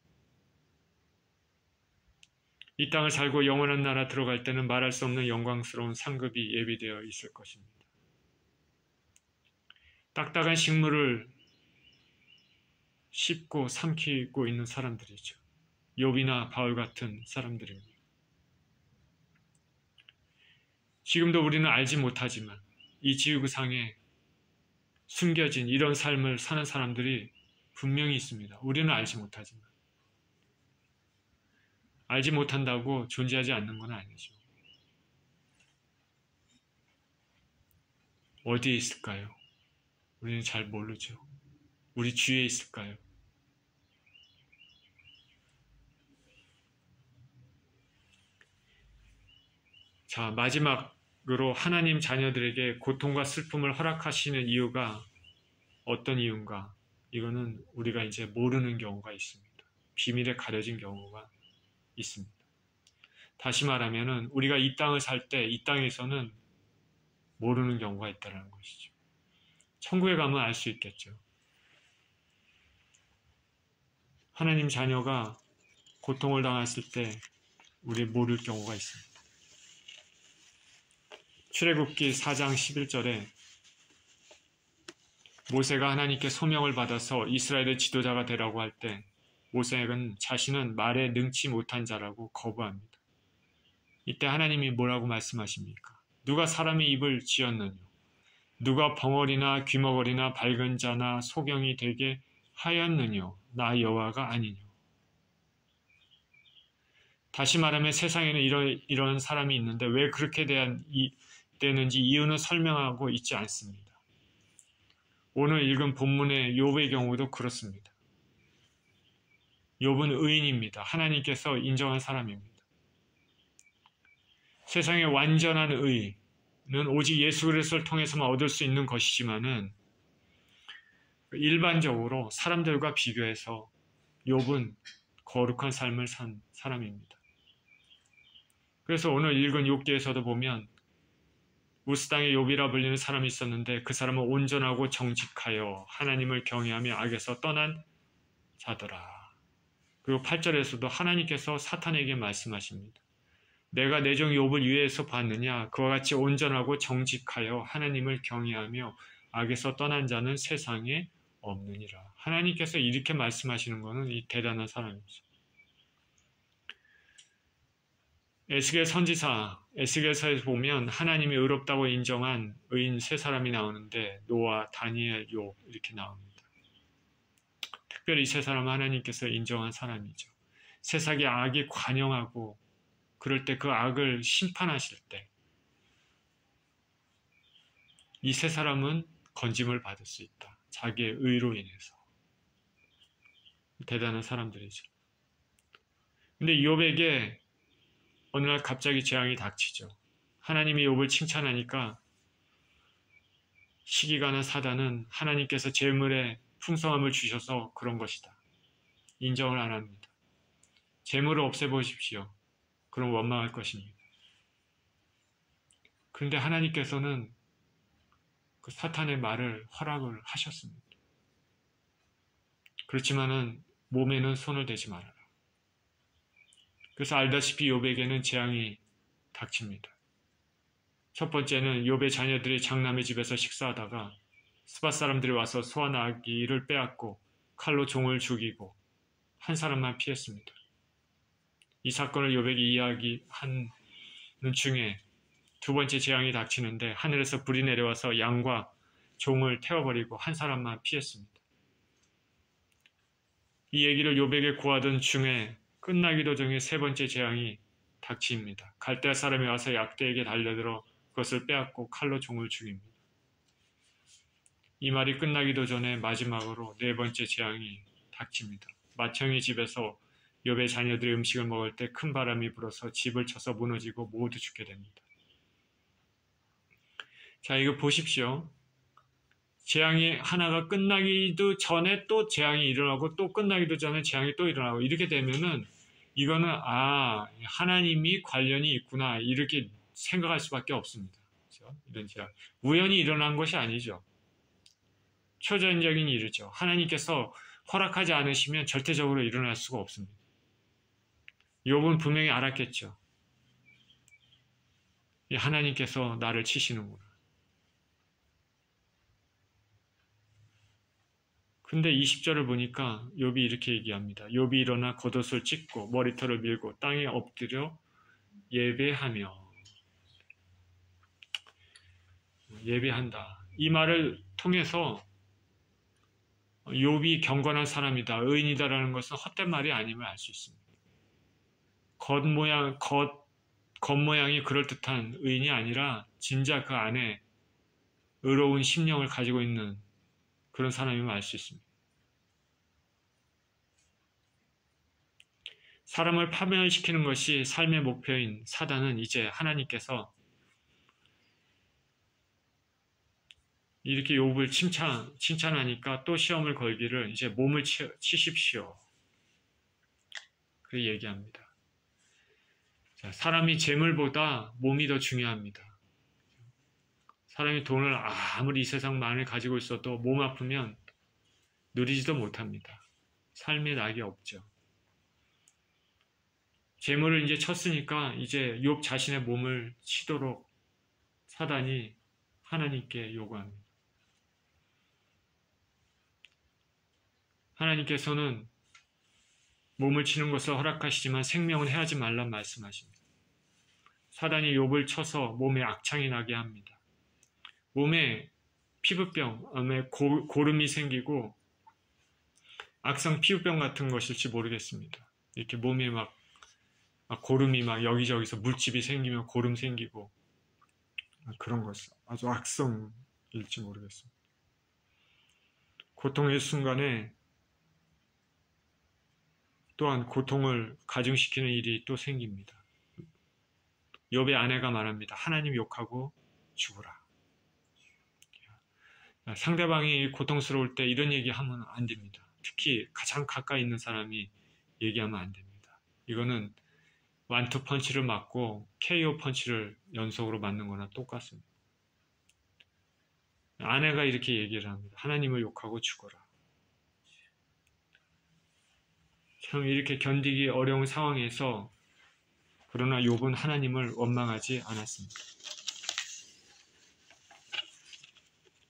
이 땅을 살고 영원한 나라 들어갈 때는 말할 수 없는 영광스러운 상급이 예비되어 있을 것입니다. 딱딱한 식물을 씹고 삼키고 있는 사람들이죠. 욥이나 바울 같은 사람들입니다. 지금도 우리는 알지 못하지만 이 지구상에 숨겨진 이런 삶을 사는 사람들이 분명히 있습니다. 우리는 알지 못하지만. 알지 못한다고 존재하지 않는 건 아니죠. 어디에 있을까요? 우리는 잘 모르죠. 우리 주위에 있을까요? 자, 마지막으로 하나님 자녀들에게 고통과 슬픔을 허락하시는 이유가 어떤 이유인가? 이거는 우리가 이제 모르는 경우가 있습니다. 비밀에 가려진 경우가 있습니다. 다시 말하면은 우리가 이 땅을 살 때 이 땅에서는 모르는 경우가 있다는 것이죠. 천국에 가면 알 수 있겠죠. 하나님 자녀가 고통을 당했을 때 우리 모를 경우가 있습니다. 출애굽기 4장 11절에 모세가 하나님께 소명을 받아서 이스라엘의 지도자가 되라고 할 때 모세는 자신은 말에 능치 못한 자라고 거부합니다. 이때 하나님이 뭐라고 말씀하십니까? 누가 사람의 입을 지었느냐? 누가 벙어리나 귀머거리나 밝은 자나 소경이 되게 하였느냐? 나 여호와가 아니냐? 다시 말하면 세상에는 이런 사람이 있는데 왜 그렇게 되는지 이유는 설명하고 있지 않습니다. 오늘 읽은 본문의 욥의 경우도 그렇습니다. 욥은 의인입니다. 하나님께서 인정한 사람입니다. 세상의 완전한 의는 오직 예수 그리스도를 통해서만 얻을 수 있는 것이지만은 일반적으로 사람들과 비교해서 욥은 거룩한 삶을 산 사람입니다. 그래서 오늘 읽은 욥기에서도 보면 우스 땅에 욥이라 불리는 사람이 있었는데 그 사람은 온전하고 정직하여 하나님을 경외하며 악에서 떠난 자더라. 그리고 8절에서도 하나님께서 사탄에게 말씀하십니다. 내가 내 종 욥을 유해해서 봤느냐? 그와 같이 온전하고 정직하여 하나님을 경외하며 악에서 떠난 자는 세상에 없느니라. 하나님께서 이렇게 말씀하시는 것은 이 대단한 사람이죠. 에스겔 선지사, 에스겔서에서 보면 하나님이 의롭다고 인정한 의인 세 사람이 나오는데 노아, 다니엘, 욥 이렇게 나옵니다. 특별히 이 세 사람은 하나님께서 인정한 사람이죠. 세상의 악이 관영하고 그럴 때 그 악을 심판하실 때 이 세 사람은 건짐을 받을 수 있다. 자기의 의로 인해서. 대단한 사람들이죠. 근데 욥에게 어느 날 갑자기 재앙이 닥치죠. 하나님이 욥을 칭찬하니까 시기가 사단은 하나님께서 재물에 풍성함을 주셔서 그런 것이다. 인정을 안 합니다. 재물을 없애보십시오. 그럼 원망할 것입니다. 그런데 하나님께서는 그 사탄의 말을 허락을 하셨습니다. 그렇지만은 몸에는 손을 대지 말아라. 그래서 알다시피 욥에게는 재앙이 닥칩니다. 첫 번째는 욥의 자녀들이 장남의 집에서 식사하다가 스밧 사람들이 와서 소와 나귀를 빼앗고 칼로 종을 죽이고 한 사람만 피했습니다. 이 사건을 욥에게 이야기하는 중에 두 번째 재앙이 닥치는데 하늘에서 불이 내려와서 양과 종을 태워버리고 한 사람만 피했습니다. 이 얘기를 욥에게 고하던 중에 끝나기도 전에 세 번째 재앙이 닥칩니다. 갈대아 사람이 와서 약대에게 달려들어 그것을 빼앗고 칼로 종을 죽입니다. 이 말이 끝나기도 전에 마지막으로 네 번째 재앙이 닥칩니다. 맏형의 집에서 욥의 자녀들이 음식을 먹을 때 큰 바람이 불어서 집을 쳐서 무너지고 모두 죽게 됩니다. 자, 이거 보십시오. 재앙이 하나가 끝나기도 전에 또 재앙이 일어나고 또 끝나기도 전에 재앙이 또 일어나고 이렇게 되면은 이거는 하나님이 관련이 있구나 이렇게 생각할 수밖에 없습니다. 그렇죠? 이런 재앙. 우연히 일어난 것이 아니죠. 초전적인 일이죠. 하나님께서 허락하지 않으시면 절대적으로 일어날 수가 없습니다. 욥은 분명히 알았겠죠. 하나님께서 나를 치시는구나. 근데 20절을 보니까 욥이 이렇게 얘기합니다. 욥이 일어나 겉옷을 찢고 머리털을 밀고 땅에 엎드려 예배하며 예배한다. 이 말을 통해서 욥이 경건한 사람이다, 의인이다라는 것은 헛된 말이 아님을 알 수 있습니다. 겉모양이 그럴듯한 의인이 아니라 진짜 그 안에 의로운 심령을 가지고 있는 그런 사람임을 알 수 있습니다. 사람을 파멸시키는 것이 삶의 목표인 사단은 이제 하나님께서 이렇게 욥을 칭찬하니까 또 시험을 걸기를 이제 몸을 치십시오. 그렇게 얘기합니다. 자, 사람이 재물보다 몸이 더 중요합니다. 사람이 돈을 아무리 이 세상 만을 가지고 있어도 몸 아프면 누리지도 못합니다. 삶의 낙이 없죠. 재물을 이제 쳤으니까 이제 욥 자신의 몸을 치도록 사단이 하나님께 요구합니다. 하나님께서는 몸을 치는 것을 허락하시지만 생명은 해하지 말란 말씀하십니다. 사단이 욥을 쳐서 몸에 악창이 나게 합니다. 몸에 피부병, 고름이 생기고 악성 피부병 같은 것일지 모르겠습니다. 이렇게 몸에 막 고름이 막 여기저기서 물집이 생기면 고름 생기고 그런 것이 아주 악성일지 모르겠습니다. 고통의 순간에 또한 고통을 가중시키는 일이 또 생깁니다. 욥의 아내가 말합니다. 하나님 욕하고 죽으라. 상대방이 고통스러울 때 이런 얘기하면 안 됩니다. 특히 가장 가까이 있는 사람이 얘기하면 안 됩니다. 이거는 원투 펀치를 맞고 KO 펀치를 연속으로 맞는 거나 똑같습니다. 아내가 이렇게 얘기를 합니다. 하나님을 욕하고 죽어라. 참 이렇게 견디기 어려운 상황에서 그러나 욥은 하나님을 원망하지 않았습니다.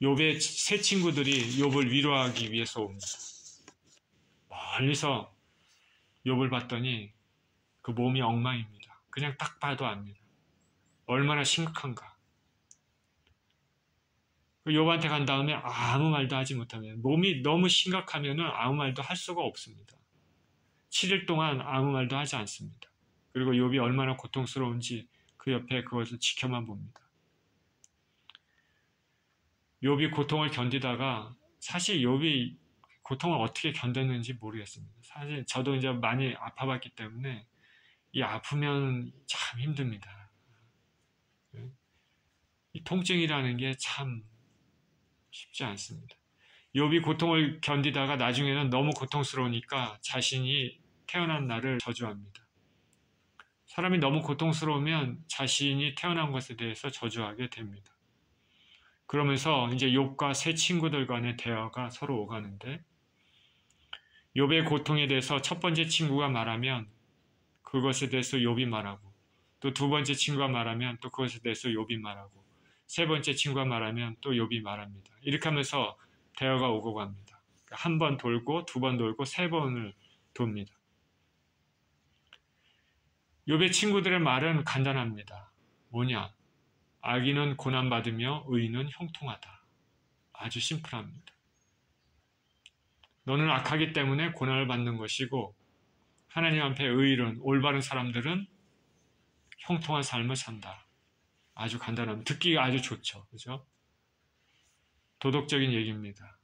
욥의 세 친구들이 욥을 위로하기 위해서 옵니다. 멀리서 욥을 봤더니 그 몸이 엉망입니다. 그냥 딱 봐도 압니다. 얼마나 심각한가. 욥한테 간 다음에 아무 말도 하지 못하면, 몸이 너무 심각하면 아무 말도 할 수가 없습니다. 7일 동안 아무 말도 하지 않습니다. 그리고 욥이 얼마나 고통스러운지 그 옆에 그것을 지켜만 봅니다. 욥이 고통을 견디다가, 사실 욥이 고통을 어떻게 견뎠는지 모르겠습니다. 사실 저도 이제 많이 아파봤기 때문에 이 아프면 참 힘듭니다. 이 통증이라는 게 참 쉽지 않습니다. 욥이 고통을 견디다가 나중에는 너무 고통스러우니까 자신이 태어난 날을 저주합니다. 사람이 너무 고통스러우면 자신이 태어난 것에 대해서 저주하게 됩니다. 그러면서 이제 욥과 세 친구들 간의 대화가 서로 오가는데, 욥의 고통에 대해서 첫 번째 친구가 말하면 그것에 대해서 욥이 말하고, 또 두 번째 친구가 말하면 또 그것에 대해서 욥이 말하고, 세 번째 친구가 말하면 또 욥이 말합니다. 이렇게 하면서 대화가 오고 갑니다. 한 번 돌고 두 번 돌고 세 번을 돕니다. 욥의 친구들의 말은 간단합니다. 뭐냐? 악인은 고난받으며 의인은 형통하다. 아주 심플합니다. 너는 악하기 때문에 고난을 받는 것이고, 하나님 앞에 의인은, 올바른 사람들은 형통한 삶을 산다. 아주 간단합니다. 듣기가 아주 좋죠. 그죠? 도덕적인 얘기입니다.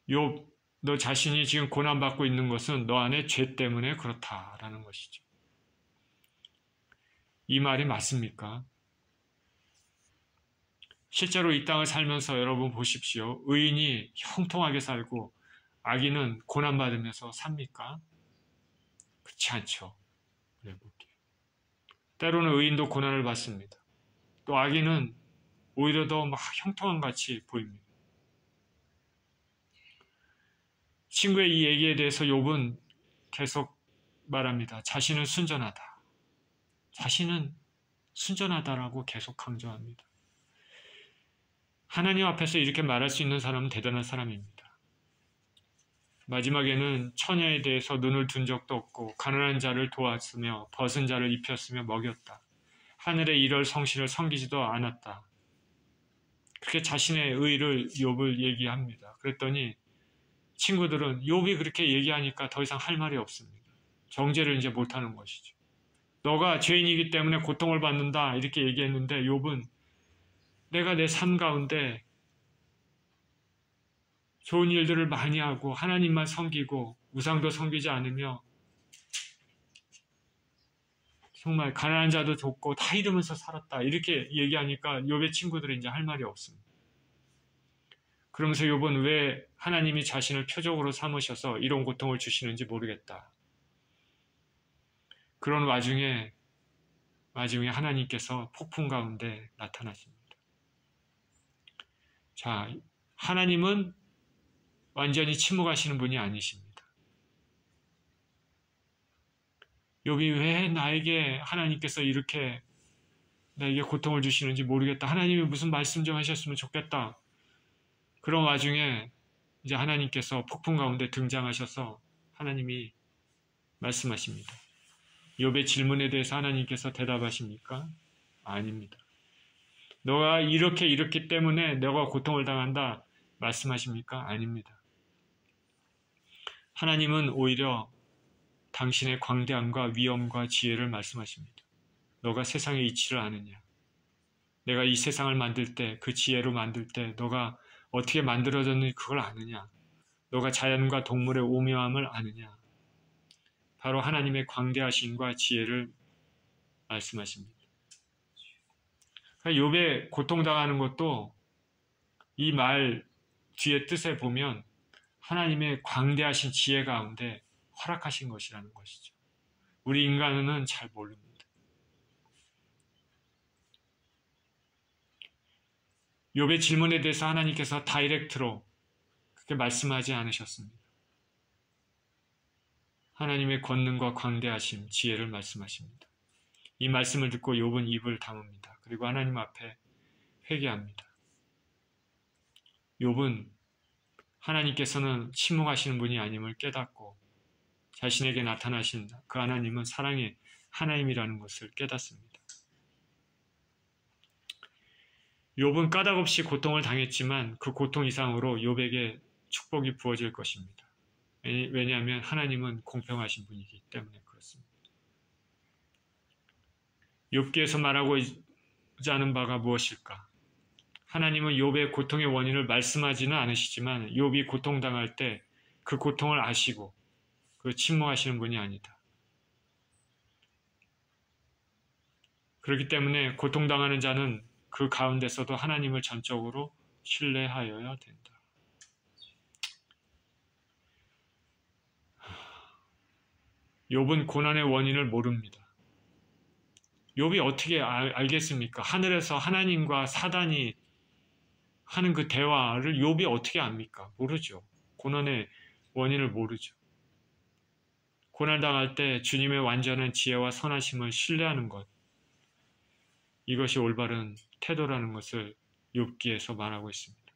욥, 너 자신이 지금 고난받고 있는 것은 너 안에 죄 때문에 그렇다라는 것이죠. 이 말이 맞습니까? 실제로 이 땅을 살면서 여러분 보십시오. 의인이 형통하게 살고 악인은 고난받으면서 삽니까? 그렇지 않죠. 때로는 의인도 고난을 받습니다. 또 악인은 오히려 더 막 형통한 같이 보입니다. 친구의 이 얘기에 대해서 욥은 계속 말합니다. 자신은 순전하다. 자신은 순전하다라고 계속 강조합니다. 하나님 앞에서 이렇게 말할 수 있는 사람은 대단한 사람입니다. 마지막에는 처녀에 대해서 눈을 둔 적도 없고 가난한 자를 도왔으며 벗은 자를 입혔으며 먹였다. 하늘의 일월 성신을 섬기지도 않았다. 그렇게 자신의 의를 욥을 얘기합니다. 그랬더니 친구들은 욥이 그렇게 얘기하니까 더 이상 할 말이 없습니다. 정죄를 이제 못하는 것이죠. 너가 죄인이기 때문에 고통을 받는다 이렇게 얘기했는데 욥은 내가 내 삶 가운데 좋은 일들을 많이 하고 하나님만 섬기고 우상도 섬기지 않으며 정말 가난한 자도 돕고 다 이루면서 살았다 이렇게 얘기하니까 욥의 친구들은 이제 할 말이 없습니다. 그러면서 욥은 왜 하나님이 자신을 표적으로 삼으셔서 이런 고통을 주시는지 모르겠다. 그런 와중에 하나님께서 폭풍 가운데 나타나십니다. 자, 하나님은 완전히 침묵하시는 분이 아니십니다. 욥이 왜 나에게 하나님께서 이렇게 나에게 고통을 주시는지 모르겠다. 하나님이 무슨 말씀 좀 하셨으면 좋겠다. 그런 와중에 이제 하나님께서 폭풍 가운데 등장하셔서 하나님이 말씀하십니다. 욥의 질문에 대해서 하나님께서 대답하십니까? 아닙니다. 너가 이렇기 때문에 너가 고통을 당한다 말씀하십니까? 아닙니다. 하나님은 오히려 당신의 광대함과 위엄과 지혜를 말씀하십니다. 너가 세상의 이치를 아느냐? 내가 이 세상을 만들 때, 그 지혜로 만들 때 너가 어떻게 만들어졌는지 그걸 아느냐? 너가 자연과 동물의 오묘함을 아느냐? 바로 하나님의 광대하심과 지혜를 말씀하십니다. 욥의 고통당하는 것도 이 말 뒤에 뜻에 보면 하나님의 광대하신 지혜 가운데 허락하신 것이라는 것이죠. 우리 인간은 잘 모릅니다. 욥의 질문에 대해서 하나님께서 다이렉트로 그렇게 말씀하지 않으셨습니다. 하나님의 권능과 광대하심, 지혜를 말씀하십니다. 이 말씀을 듣고 욥은 입을 다뭅니다. 그리고 하나님 앞에 회개합니다. 욥은 하나님께서는 침묵하시는 분이 아님을 깨닫고 자신에게 나타나신 그 하나님은 사랑의 하나님이라는 것을 깨닫습니다. 욥은 까닭없이 고통을 당했지만 그 고통 이상으로 욥에게 축복이 부어질 것입니다. 왜냐하면 하나님은 공평하신 분이기 때문에 그렇습니다. 욥기에서 말하고자 하는 바가 무엇일까? 하나님은 욥의 고통의 원인을 말씀하지는 않으시지만 욥이 고통당할 때 그 고통을 아시고 그 침묵하시는 분이 아니다. 그렇기 때문에 고통당하는 자는 그 가운데서도 하나님을 전적으로 신뢰하여야 된다. 욥은 고난의 원인을 모릅니다. 욥이 어떻게 알겠습니까? 하늘에서 하나님과 사단이 하는 그 대화를 욥이 어떻게 압니까? 모르죠. 고난의 원인을 모르죠. 고난당할 때 주님의 완전한 지혜와 선하심을 신뢰하는 것, 이것이 올바른 태도라는 것을 욥기에서 말하고 있습니다.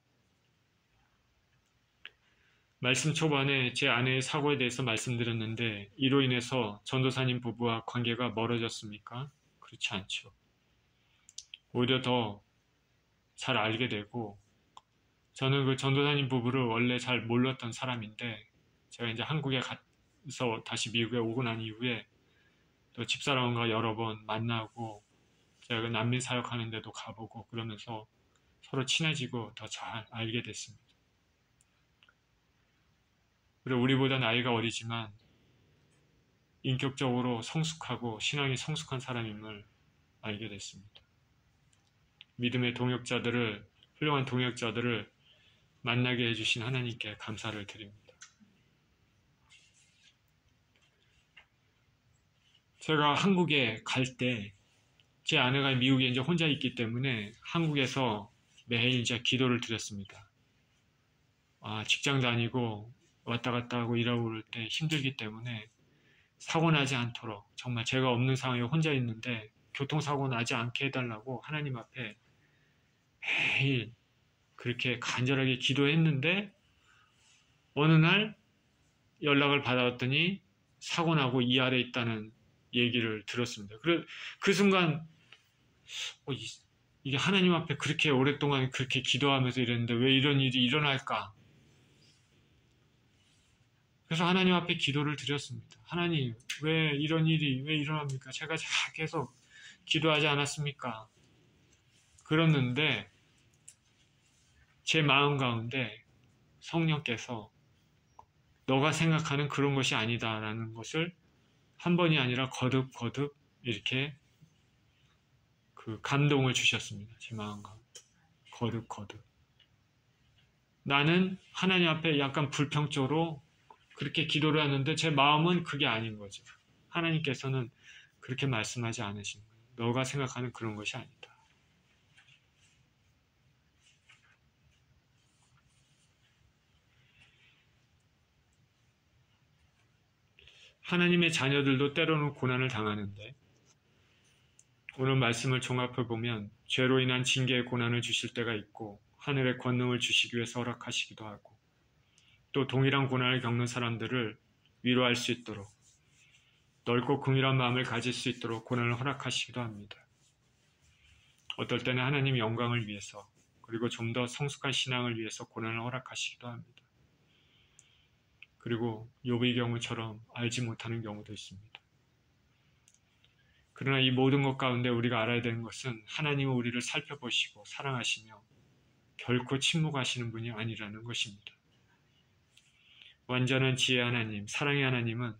말씀 초반에 제 아내의 사고에 대해서 말씀드렸는데 이로 인해서 전도사님 부부와 관계가 멀어졌습니까? 그렇지 않죠. 오히려 더 잘 알게 되고, 저는 그 전도사님 부부를 원래 잘 몰랐던 사람인데 제가 이제 한국에 가서 다시 미국에 오고 난 이후에 또 집사람과 여러 번 만나고 제가 그 난민 사역하는 데도 가보고 그러면서 서로 친해지고 더 잘 알게 됐습니다. 그리고 우리보다 나이가 어리지만 인격적으로 성숙하고 신앙이 성숙한 사람임을 알게 됐습니다. 믿음의 동역자들을, 훌륭한 동역자들을 만나게 해주신 하나님께 감사를 드립니다. 제가 한국에 갈 때 제 아내가 미국에 이제 혼자 있기 때문에 한국에서 매일 이제 기도를 드렸습니다. 직장 다니고 왔다 갔다 하고 일하고 그럴 때 힘들기 때문에 사고 나지 않도록, 정말 제가 없는 상황에 혼자 있는데 교통사고 나지 않게 해달라고 하나님 앞에 매일 그렇게 간절하게 기도했는데 어느 날 연락을 받아왔더니 사고 나고 이 아래 있다는 얘기를 들었습니다. 그 순간 이게 하나님 앞에 그렇게 오랫동안 그렇게 기도하면서 이랬는데 왜 이런 일이 일어날까? 그래서 하나님 앞에 기도를 드렸습니다. 하나님, 왜 이런 일이 왜 일어납니까? 제가 계속 기도하지 않았습니까? 그랬는데 제 마음 가운데 성령께서 너가 생각하는 그런 것이 아니다라는 것을 한 번이 아니라 거듭거듭 이렇게 그 감동을 주셨습니다. 제 마음 가운데 거듭거듭. 나는 하나님 앞에 약간 불평적으로 그렇게 기도를 하는데 제 마음은 그게 아닌 거죠. 하나님께서는 그렇게 말씀하지 않으신 거예요. 너가 생각하는 그런 것이 아니다. 하나님의 자녀들도 때로는 고난을 당하는데 오늘 말씀을 종합해보면 죄로 인한 징계의 고난을 주실 때가 있고 하늘의 권능을 주시기 위해서 허락하시기도 하고 또 동일한 고난을 겪는 사람들을 위로할 수 있도록 넓고 긍휼한 마음을 가질 수 있도록 고난을 허락하시기도 합니다. 어떨 때는 하나님 영광을 위해서 그리고 좀 더 성숙한 신앙을 위해서 고난을 허락하시기도 합니다. 그리고 욥의 경우처럼 알지 못하는 경우도 있습니다. 그러나 이 모든 것 가운데 우리가 알아야 되는 것은 하나님은 우리를 살펴보시고 사랑하시며 결코 침묵하시는 분이 아니라는 것입니다. 완전한 지혜 하나님, 사랑의 하나님은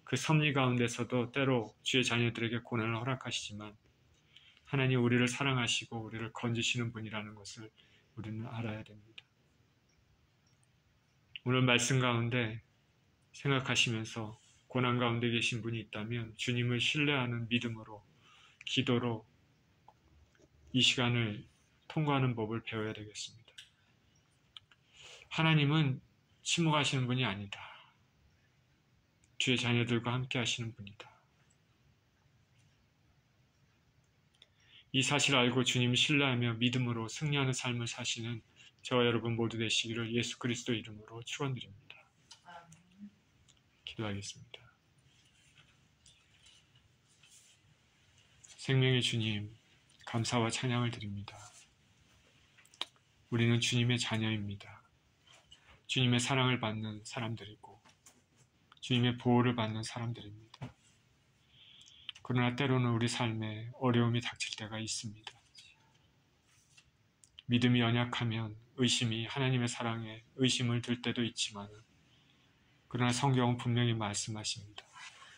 그 섭리 가운데서도 때로 주의 자녀들에게 고난을 허락하시지만 하나님 우리를 사랑하시고 우리를 건지시는 분이라는 것을 우리는 알아야 됩니다. 오늘 말씀 가운데 생각하시면서 고난 가운데 계신 분이 있다면 주님을 신뢰하는 믿음으로 기도로 이 시간을 통과하는 법을 배워야 되겠습니다. 하나님은 침묵하시는 분이 아니다. 주의 자녀들과 함께 하시는 분이다. 이 사실을 알고 주님 신뢰하며 믿음으로 승리하는 삶을 사시는 저와 여러분 모두 되시기를 예수 그리스도 이름으로 축원드립니다. 기도하겠습니다. 생명의 주님, 감사와 찬양을 드립니다. 우리는 주님의 자녀입니다. 주님의 사랑을 받는 사람들이고 주님의 보호를 받는 사람들입니다. 그러나 때로는 우리 삶에 어려움이 닥칠 때가 있습니다. 믿음이 연약하면 의심이 하나님의 사랑에 의심을 들 때도 있지만 그러나 성경은 분명히 말씀하십니다.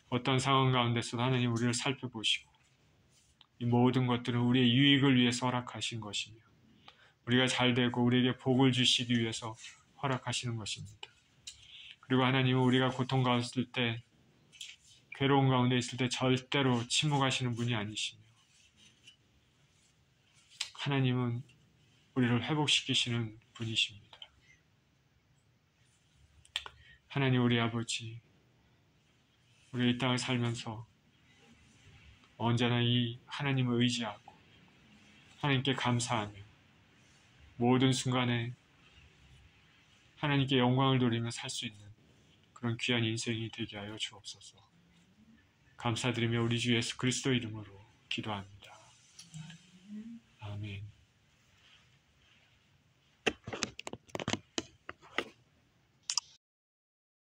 어떤 상황 가운데서도 하나님 우리를 살펴보시고 이 모든 것들은 우리의 유익을 위해서 허락하신 것이며 우리가 잘되고 우리에게 복을 주시기 위해서 허락하시는 것입니다. 그리고 하나님은 우리가 고통 가운데 있을 때 괴로운 가운데 있을 때 절대로 침묵하시는 분이 아니시며 하나님은 우리를 회복시키시는 분이십니다. 하나님 우리 아버지, 우리 이 땅을 살면서 언제나 이 하나님을 의지하고 하나님께 감사하며 모든 순간에 하나님께 영광을 돌리며 살 수 있는 그런 귀한 인생이 되게 하여 주옵소서. 감사드리며 우리 주 예수 그리스도 이름으로 기도합니다.